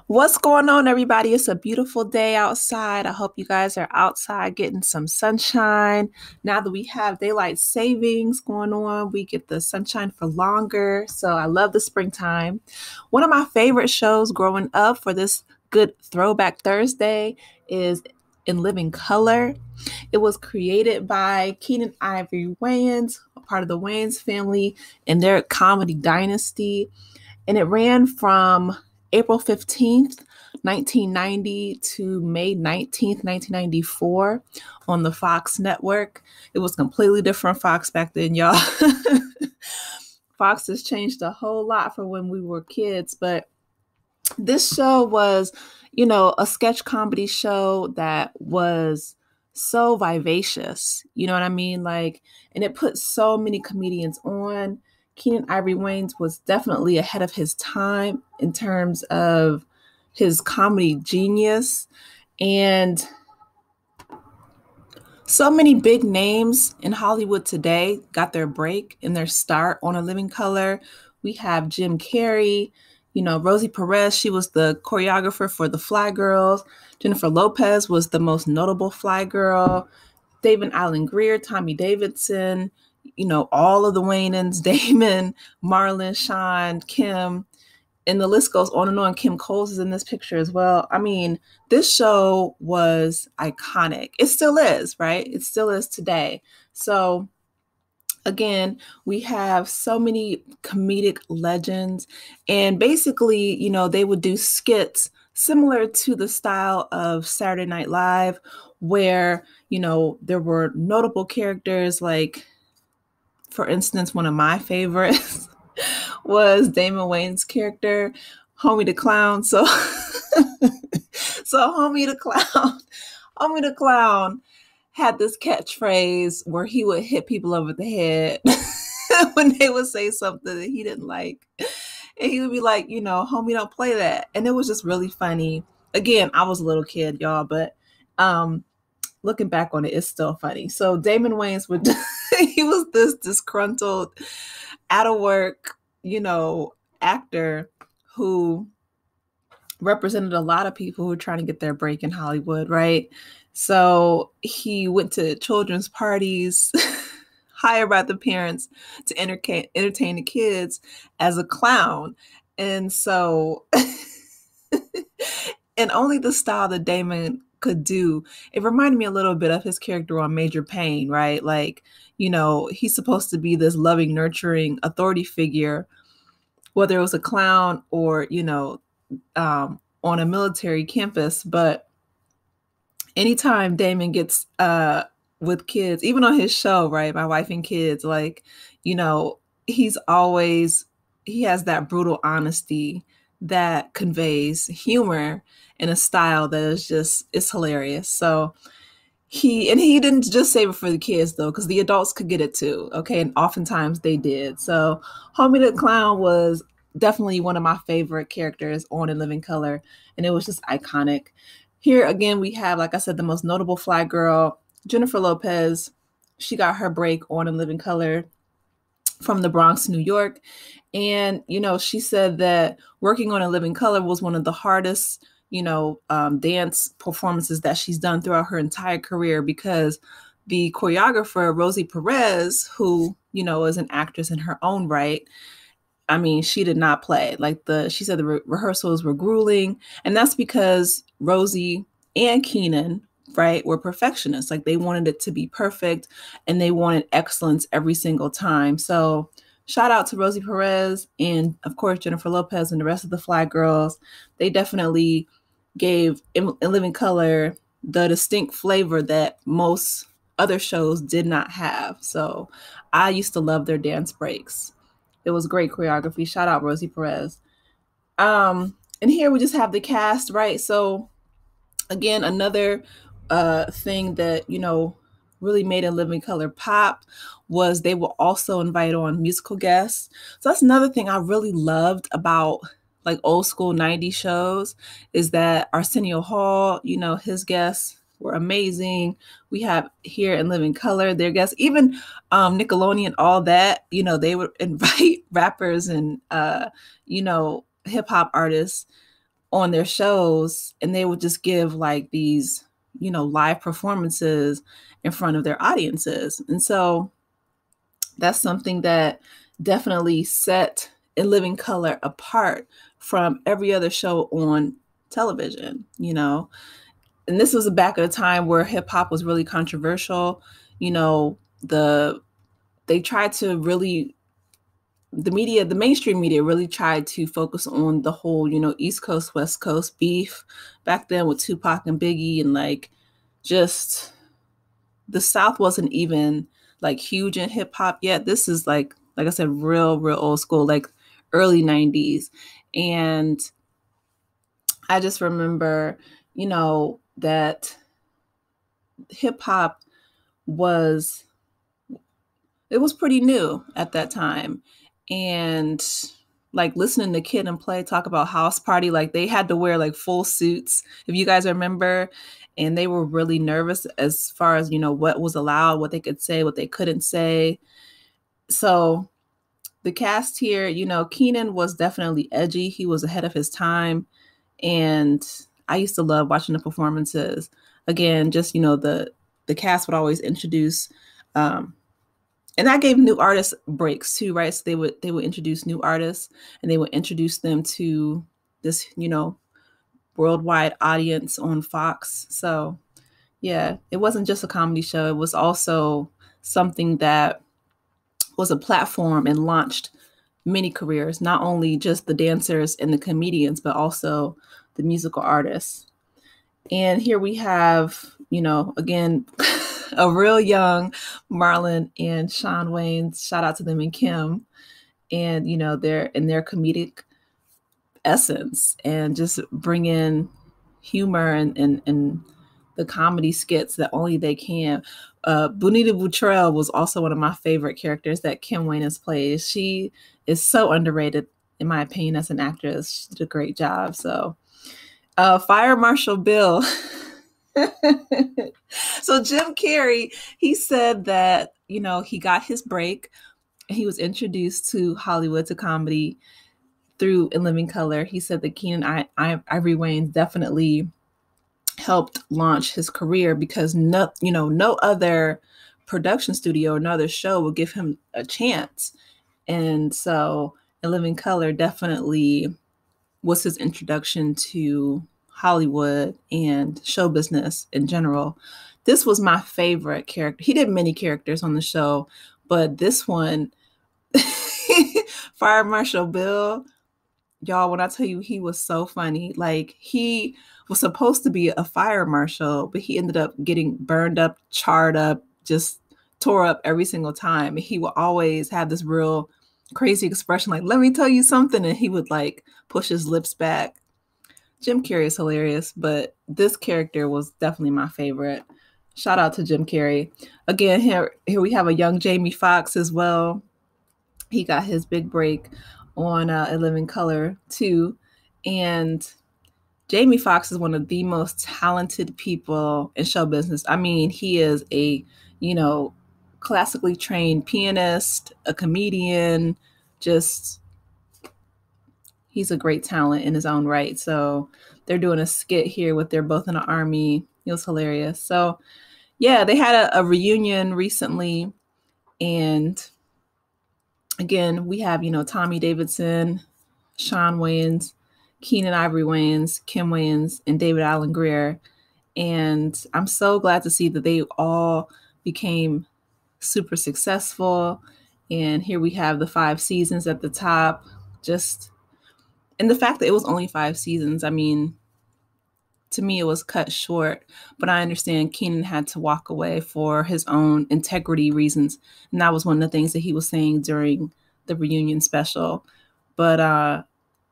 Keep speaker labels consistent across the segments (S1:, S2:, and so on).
S1: What's going on, everybody? It's a beautiful day outside. I hope you guys are outside getting some sunshine. Now that we have daylight savings going on, we get the sunshine for longer. So I love the springtime. One of my favorite shows growing up for this good throwback Thursday is In Living Color. It was created by Keenan Ivory Wayans, a part of the Wayans family and their comedy dynasty, and it ran from April 15th, 1990 to May 19th, 1994 on the Fox network. It was completely different Fox back then, y'all. Fox has changed a whole lot from when we were kids, but this show was, a sketch comedy show that was so vivacious. You know what I mean? And it put so many comedians on. Keenan Ivory Wayans was definitely ahead of his time in terms of his comedy genius. And so many big names in Hollywood today got their break and their start on A Living Color. We have Jim Carrey, Rosie Perez. She was the choreographer for the Fly Girls. Jennifer Lopez was the most notable Fly Girl. David Allen Greer, Tommy Davidson, all of the Wayans, Damon, Marlon, Sean, Kim, and the list goes on and on. Kim Coles is in this picture as well. I mean, this show was iconic. It still is, right? It still is today. So again, we have so many comedic legends, and basically, they would do skits similar to the style of Saturday Night Live, where, there were notable characters like, for instance, one of my favorites was Damon Wayans' character, Homie the Clown. So, Homie the Clown had this catchphrase where he would hit people over the head when they would say something that he didn't like. And he would be like, homie, don't play that. And it was just really funny. Again, I was a little kid, y'all, but looking back on it, it's still funny. So Damon Wayans he was this disgruntled, out of work, actor who represented a lot of people who were trying to get their break in Hollywood, right? So he went to children's parties, hired by the parents to entertain the kids as a clown. And so, and only the style that Damon could do, it reminded me a little bit of his character on Major Payne, right? He's supposed to be this loving, nurturing authority figure, whether it was a clown or, on a military campus. But anytime Damon gets with kids, even on his show, right, My Wife and Kids, he has that brutal honesty that conveys humor in a style that it's hilarious. So he didn't just save it for the kids though, because the adults could get it too. Okay. And oftentimes they did. So Homie the Clown was definitely one of my favorite characters on In Living Color. And it was just iconic. Here again, we have, like I said, the most notable Fly Girl, Jennifer Lopez. She got her break on In Living Color from the Bronx, New York. And, she said that working on In Living Color was one of the hardest, dance performances that she's done throughout her entire career, because the choreographer, Rosie Perez, who, is an actress in her own right, I mean, she did not play. She said the rehearsals were grueling. And that's because Rosie and Keenan, right, were perfectionists. They wanted it to be perfect and they wanted excellence every single time. So shout out to Rosie Perez and, of course, Jennifer Lopez and the rest of the Fly Girls. They definitely gave In Living Color the distinct flavor that most other shows did not have. So I used to love their dance breaks. It was great choreography. Shout out Rosie Perez. And here we just have the cast, right? So again, another thing that, really made In Living Color pop was they will also invite on musical guests. So that's another thing I really loved about old school 90s shows, is that Arsenio Hall, his guests were amazing. We have here In Living Color their guests, even Nickelodeon, all that, they would invite rappers and, hip hop artists on their shows, and they would just give like these, live performances in front of their audiences. And so that's something that definitely set In Living Color apart from every other show on television. And this was back at a time where hip hop was really controversial. You know, they tried to really the mainstream media really tried to focus on the whole, East Coast, West Coast beef back then with Tupac and Biggie, and like just the South wasn't even like huge in hip hop yet. This is like I said, real old school, like early 90s. And I just remember, that hip hop was it was pretty new at that time. And like listening to Kid and Play talk about House Party, like they had to wear like full suits, if you guys remember. And they were really nervous as far as, what was allowed, what they could say, what they couldn't say. So the cast here, Keenan was definitely edgy. He was ahead of his time. And I used to love watching the performances. Again, just, the cast would always introduce and that gave new artists breaks too, right? So they would introduce new artists, and they would introduce them to this, worldwide audience on Fox. So yeah, it wasn't just a comedy show. It was also something that was a platform and launched many careers, not only just the dancers and the comedians, but also the musical artists. And here we have, again, a real young Marlon and Shawn Wayans. Shout out to them and Kim. And, they're in their comedic essence and just bring in humor and the comedy skits that only they can. Bonita Buttrell was also one of my favorite characters that Kim Wayans plays. She is so underrated, in my opinion, as an actress. She did a great job. So, Fire Marshal Bill. So Jim Carrey, he said that, he got his break. He was introduced to Hollywood, to comedy, through In Living Color. He said that Ivory Wayans definitely helped launch his career because no other production studio or no other show would give him a chance. And so In Living Color definitely was his introduction to Hollywood and show business in general. This was my favorite character. He did many characters on the show, but this one, Fire Marshal Bill, y'all, when I tell you he was so funny, like he was supposed to be a fire marshal, but he ended up getting burned up, charred up, just tore up every single time. And he would always have this real crazy expression, like, let me tell you something. And he would like push his lips back. Jim Carrey is hilarious, but this character was definitely my favorite. Shout out to Jim Carrey. Again, here we have a young Jamie Foxx as well. He got his big break on A Living Color too. And Jamie Foxx is one of the most talented people in show business. I mean, he is a, classically trained pianist, a comedian, just he's a great talent in his own right. So they're doing a skit here with they're both in the army. It was hilarious. So yeah, they had a reunion recently. And again, we have, Tommy Davidson, Shawn Wayans, Keenan Ivory Wayans, Kim Wayans, and David Alan Grier. And I'm so glad to see that they all became super successful. And here we have the 5 seasons at the top. And the fact that it was only 5 seasons, I mean, to me, it was cut short. But I understand Keenan had to walk away for his own integrity reasons. And that was one of the things that he was saying during the reunion special. But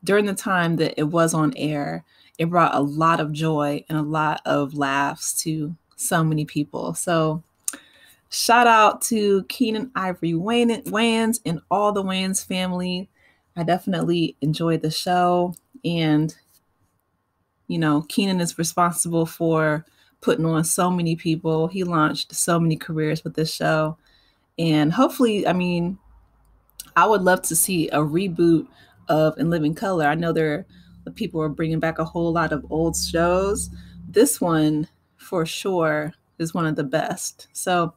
S1: during the time that it was on air, it brought a lot of joy and a lot of laughs to so many people. So shout out to Keenan Ivory Wayans and all the Wayans family. I definitely enjoyed the show. And, Keenan is responsible for putting on so many people. He launched so many careers with this show. And hopefully, I mean, I would love to see a reboot of In Living Color. I know they're the people are bringing back a whole lot of old shows. This one, for sure, is one of the best. So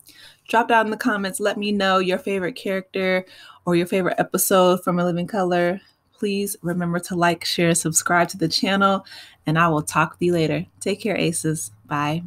S1: drop down in the comments. Let me know your favorite character or your favorite episode from A Living Color. Please remember to like, share, subscribe to the channel, and I will talk with you later. Take care, Aces. Bye.